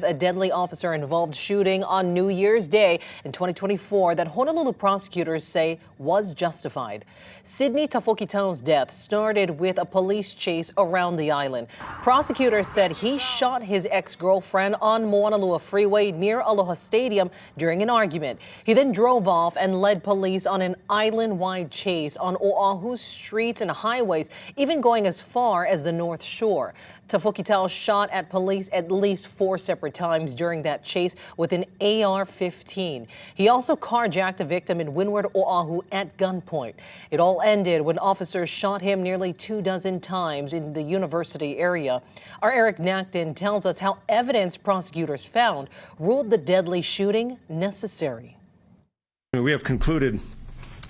A deadly officer-involved shooting on New Year's Day in 2024 that Honolulu prosecutors say was justified. Sidney Tafokitau's death started with a police chase around the island. Prosecutors said he shot his ex-girlfriend on Honolulu freeway near Aloha Stadium during an argument. He then drove off and led police on an island-wide chase on Oahu's streets and highways, even going as far as the North Shore. Tafokitau shot at police at least 4 separate times during that chase with an AR-15. He also carjacked a victim in Windward, Oahu at gunpoint. It all ended when officers shot him nearly 24 times in the university area. Our Eric Nacton tells us how evidence prosecutors found ruled the deadly shooting necessary. We have concluded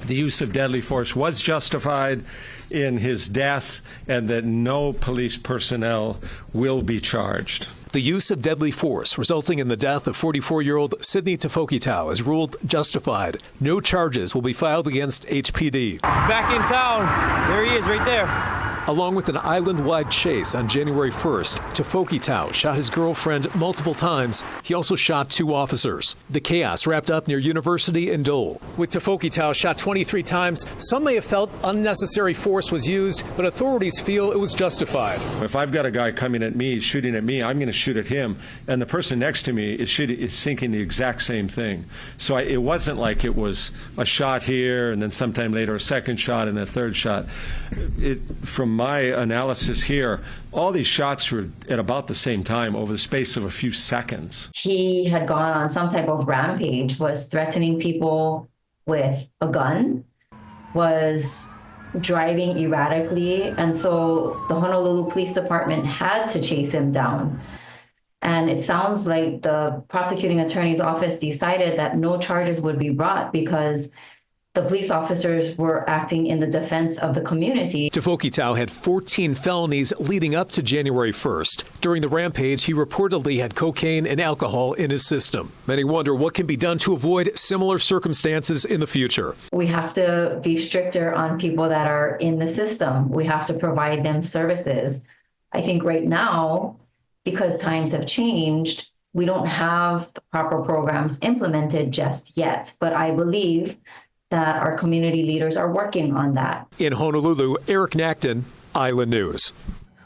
the use of deadly force was justified in his death and that no police personnel will be charged. The use of deadly force resulting in the death of 44-year-old Sidney Tafokitau is ruled justified. No charges will be filed against HPD. He's back in town. There he is right there. Along with an island-wide chase on January 1st, Tafokitau shot his girlfriend multiple times. He also shot 2 officers. The chaos wrapped up near University in Dole. With Tafokitau shot 23 times, some may have felt unnecessary force was used, but authorities feel it was justified. If I've got a guy coming at me, shooting at me, I'm going to shoot at him, and the person next to me is thinking the exact same thing. So it wasn't like it was a shot here and then sometime later a second shot and a third shot. From my analysis here, all these shots were at about the same time over the space of a few seconds. He had gone on some type of rampage, was threatening people with a gun, was driving erratically, and so the Honolulu Police Department had to chase him down. And it sounds like the prosecuting attorney's office decided that no charges would be brought because the police officers were acting in the defense of the community. Tafokitau had 14 felonies leading up to January 1st. During the rampage, he reportedly had cocaine and alcohol in his system. Many wonder what can be done to avoid similar circumstances in the future. We have to be stricter on people that are in the system. We have to provide them services. I think right now, because times have changed, we don't have the proper programs implemented just yet. But I believe that our community leaders are working on that. In Honolulu, Eric Nacton, Island News.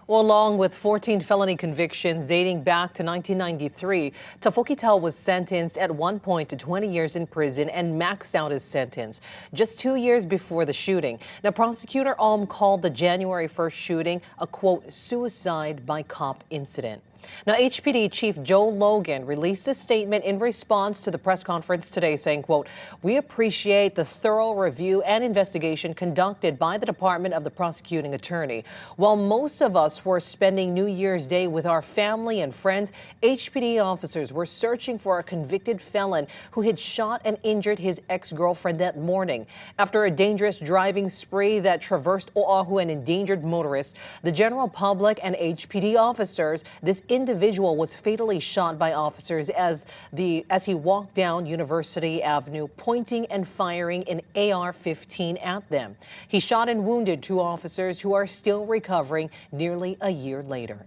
Well, along with 14 felony convictions dating back to 1993, Tafokitau was sentenced at one point to 20 years in prison and maxed out his sentence just 2 years before the shooting. Now, Prosecutor Alm called the January 1st shooting a, quote, suicide by cop incident. Now, HPD Chief Joe Logan released a statement in response to the press conference today saying, quote, we appreciate the thorough review and investigation conducted by the Department of the Prosecuting Attorney. While most of us were spending New Year's Day with our family and friends, HPD officers were searching for a convicted felon who had shot and injured his ex-girlfriend that morning. After a dangerous driving spree that traversed Oahu and endangered motorists, the general public and HPD officers, this individual was fatally shot by officers as he walked down University Avenue, pointing and firing an AR-15 at them. He shot and wounded 2 officers who are still recovering nearly a year later.